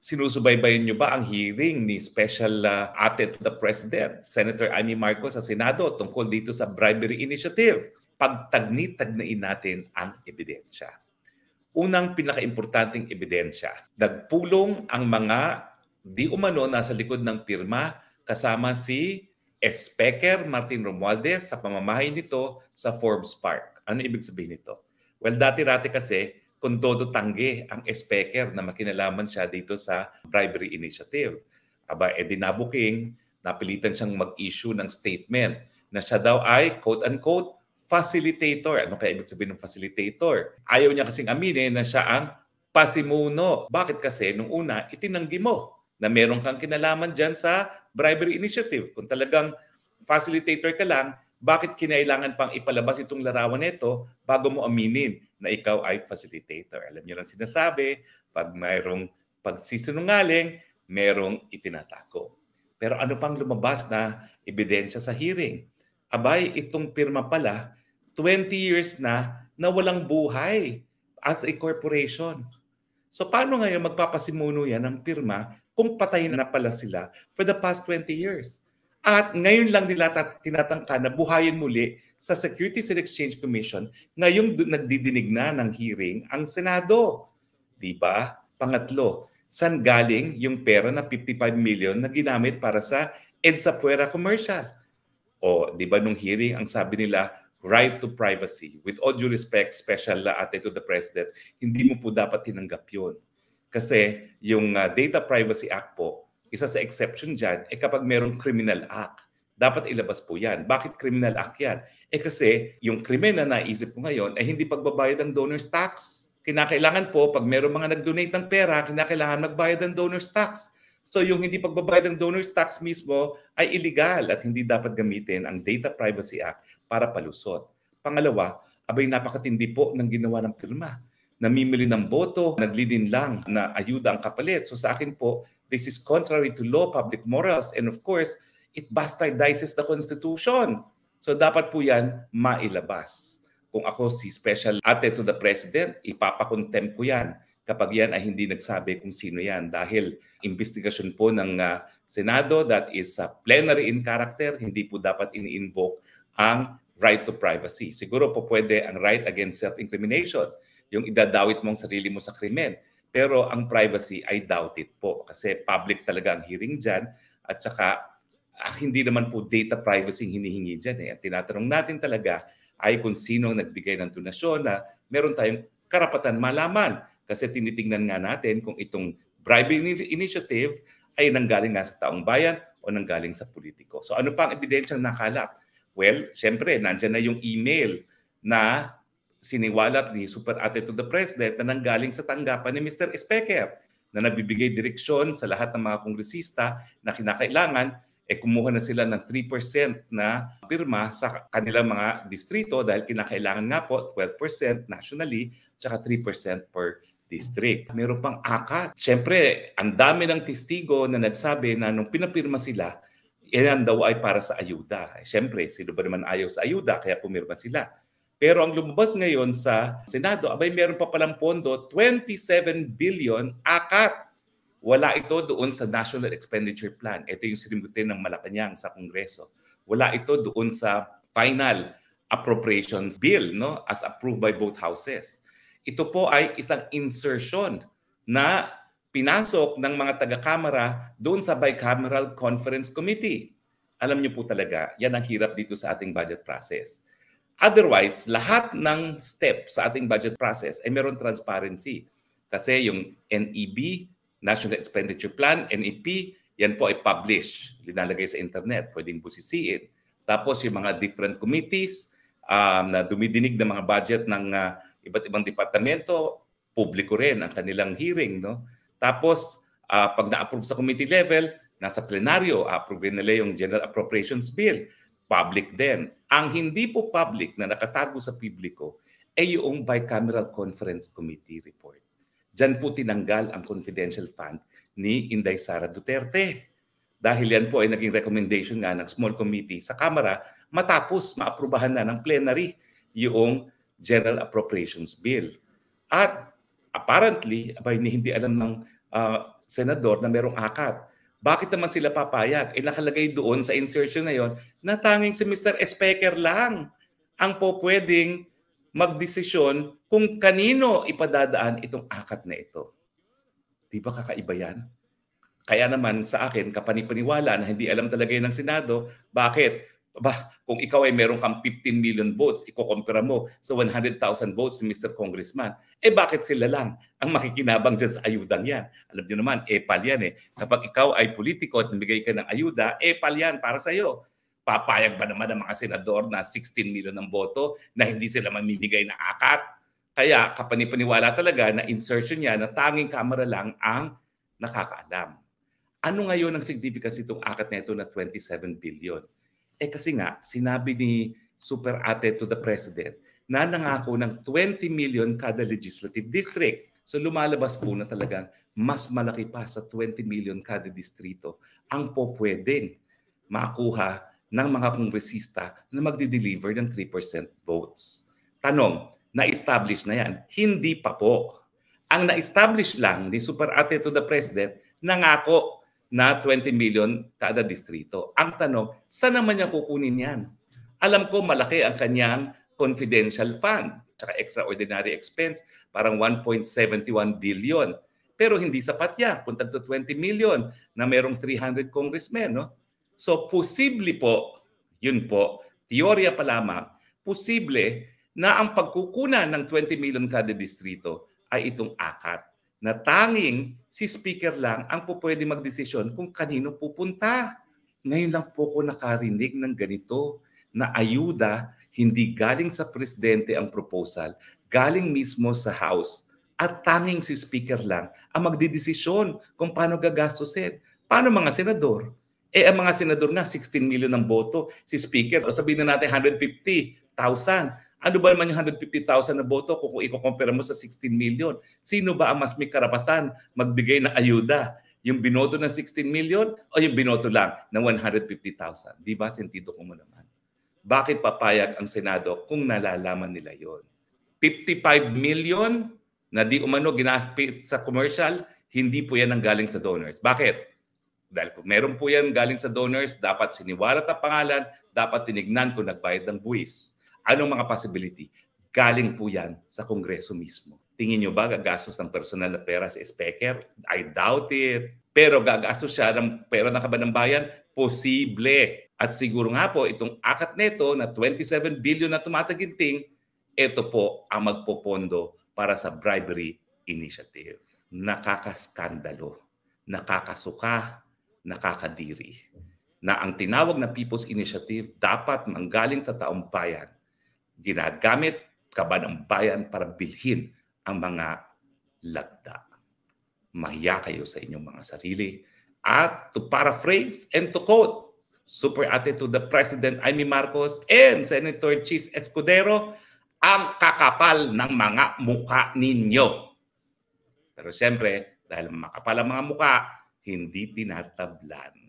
Sinusubaybayan nyo ba ang hearing ni Special Ate to the President, Senator Amy Marcos sa Senado tungkol dito sa bribery initiative? Pagtagnit-tagnain natin ang ebidensya. Unang pinakaimportanteng ebidensya, nagpulong ang mga di umano nasa likod ng pirma kasama si Speaker Martin Romualdez sa pamamahay nito sa Forbes Park. Ano ibig sabihin nito? Well, dati-rati kasi kung todo tangge ang speaker na makinalaman siya dito sa bribery initiative. Aba, dinabuking, napilitan siyang mag-issue ng statement na siya daw ay, quote-unquote, facilitator. Ano kaya ibig sabihin ng facilitator? Ayaw niya kasing aminin na siya ang pasimuno. Bakit kasi nung una, itinanggi mo na meron kang kinalaman dyan sa bribery initiative. Kung talagang facilitator ka lang, bakit kinailangan pang ipalabas itong larawan nito bago mo aminin na ikaw ay facilitator? Alam niyo lang sinasabi, pag mayroong pagsisinungaling, merong itinatako. Pero ano pang lumabas na ebidensya sa hearing? Abay, itong pirma pala, 20 years na walang buhay as a corporation. So paano ngayon magpapasimuno yan ng pirma kung patay na pala sila for the past 20 years? At ngayon lang nila tinatangka na buhayin muli sa Securities and Exchange Commission ngayong nagdidinig na ng hearing ang Senado. Diba? Pangatlo, saan galing yung pera na 55 million na ginamit para sa EDSA Puera Commercial? O, di ba nung hearing, ang sabi nila, right to privacy. With all due respect, Special Ate to the President, hindi mo po dapat tinanggap yun. Kasi yung Data Privacy Act po, isa sa exception dyan, kapag merong criminal act, dapat ilabas po yan. Bakit criminal act yan? Kasi yung krimen na naisip ko ngayon ay hindi pagbabayad ng donor's tax. Kinakailangan po, pag merong mga nag-donate ng pera, kinakailangan magbayad ng donor's tax. So yung hindi pagbabayad ng donor's tax mismo ay illegal at hindi dapat gamitin ang Data Privacy Act para palusot. Pangalawa, abay napakatindi po ng ginawa ng pirma. Namimili ng boto, naglilin lang na ayuda ang kapalit. So sa akin po, this is contrary to law, public morals, and of course, it bastardizes the Constitution. So dapat po yan mailabas. Kung ako si Special Ate to the President, ipapakontempt ko yan kapag yan ay hindi nagsabi kung sino yan. Dahil investigasyon po ng Senado, that is plenary in character, hindi po dapat ini-invoke ang right to privacy. Siguro po pwede ang right against self-incrimination, yung idadawit mong sarili mo sa krimen. Pero ang privacy ay doubted po kasi public talaga ang hearing dyan at saka hindi naman po data privacy hinihingi dyan. Ang tinatanong natin talaga ay kung sino ang nagbigay ng donasyon na meron tayong karapatan malaman kasi tinitingnan nga natin kung itong bribery initiative ay nanggaling nga sa taong bayan o nanggaling sa politiko. So ano pa ang ebidensyang nakalap? Well, syempre, nandyan na yung email na siniwalat ni Super Ate to the President na nanggaling sa tanggapan ni Mr. Speaker na nagbibigay direksyon sa lahat ng mga kongresista na kinakailangan kumuha na sila ng 3% na pirma sa kanilang mga distrito dahil kinakailangan nga po 12% nationally tsaka 3% per district. Meron pang akat. Siyempre, ang dami ng testigo na nagsabi na nung pinapirma sila, yan daw ay para sa ayuda. Siyempre, sino ba naman ayaw sa ayuda kaya pumirma sila. Pero ang lumabas ngayon sa Senado, abay meron pa palang pondo, 27 billion akat. Wala ito doon sa National Expenditure Plan. Ito yung sinimutin ng Malacanang sa Kongreso. Wala ito doon sa final appropriations bill, no, as approved by both houses. Ito po ay isang insertion na pinasok ng mga taga-kamara doon sa Bicameral Conference Committee. Alam niyo po talaga, yan ang hirap dito sa ating budget process. Otherwise, lahat ng step sa ating budget process ay meron transparency. Kasi yung NEB, National Expenditure Plan, NEP, yan po ay publish, linalagay sa internet, pwedeng busisiin. Tapos yung mga different committees na dumidinig ng mga budget ng iba't ibang departamento, publiko rin ang kanilang hearing. No? Tapos pag na-approve sa committee level, nasa plenaryo, approve nila yung General Appropriations Bill, public din. Ang hindi po public na nakatago sa publiko ay yung Bicameral Conference Committee report. Diyan po tinanggal ang confidential fund ni Inday Sara Duterte. Dahil yan po ay naging recommendation nga ng small committee sa Kamara matapos maaprubahan na ng plenary yung General Appropriations Bill. At apparently, abay, hindi alam ng senador na merong akat. Bakit naman sila papayag? Nakalagay doon sa insertion na yon na tanging si Mr. Speaker lang ang po pwedeng magdesisyon kung kanino ipadadaan itong akat na ito. Di ba kakaiba yan? Kaya naman sa akin, kapanipaniwala na hindi alam talaga yun ng Senado, bakit? Kung ikaw ay meron kang 15 million votes, ikukumpira mo sa 100,000 votes ni Mr. Congressman, bakit sila lang ang makikinabang dyan sa ayudang yan? Alam niyo naman, epal yan eh. Kapag ikaw ay politiko at namigay ka ng ayuda, epal yan para sa'yo. Papayag ba naman ang mga senador na 16 million ng boto na hindi sila mamimigay na akat? Kaya kapanipaniwala talaga na insertion niya na tanging kamera lang ang nakakaalam. Ano ngayon ang significance itong akat na ito na 27 billion? Kasi nga, sinabi ni Super Ate to the President na nangako ng 20 million kada legislative district. So lumalabas po na talagang mas malaki pa sa 20 million kada distrito ang po pwedeng makuha ng mga kongresista na magdi-deliver ng 3% votes. Tanong, na-establish na yan? Hindi pa po. Ang na-establish lang ni Super Ate to the President, nangako na 20 million kada distrito. Ang tanong, saan naman niya kukunin yan? Alam ko malaki ang kanyang confidential fund at extraordinary expense, parang 1.71 billion. Pero hindi sapat yan. Punta to 20 million na merong 300 congressmen. No? So posible po, yun po, teorya pa lamang, posible na ang pagkukunan ng 20 million kada distrito ay itong akat na tanging si Speaker lang ang po pwede magdesisyon kung kanino pupunta. Ngayon lang po ko nakarinig ng ganito na ayuda, hindi galing sa Presidente ang proposal, galing mismo sa House. At tanging si Speaker lang ang magdidesisyon kung paano gagastusin. Paano mga senador? Ang mga senador na 16 million ng boto, si Speaker, o sabihin na natin 150,000. Ano ba naman yung 150,000 na boto kung i-compare mo sa 16 million? Sino ba ang mas may karapatan magbigay ng ayuda? Yung binoto ng 16 million o yung binoto lang ng 150,000? Di ba? Sentido ko mo naman. Bakit papayag ang Senado kung nalalaman nila yon? 55 million na di umano ginapit sa commercial, hindi po yan ang galing sa donors. Bakit? Dahil kung meron po yan galing sa donors, dapat siniwalat ang pangalan, dapat tinignan kung nagbayad ng buwis. Anong mga possibility? Galing po yan sa Kongreso mismo. Tingin nyo ba gagastos ng personal na pera si Speaker? I doubt it. Pero gagastos siya ng pera ng kaban ng bayan? Posible. At siguro nga po, itong akat neto na 27 billion na tumataginting, ito po ang magpopondo para sa bribery initiative. Nakakaskandalo, nakakasuka, nakakadiri. Na ang tinawag na People's Initiative dapat manggaling sa taong bayan. Ginagamit kaban ng bayan para bilhin ang mga lagda. Mahiya kayo sa inyong mga sarili. At to paraphrase and to quote, Super Ate to the President Amy Marcos and Senator Chis Escudero, ang kakapal ng mga muka ninyo. Pero siyempre, dahil makapal ang mga muka, hindi tinatablan.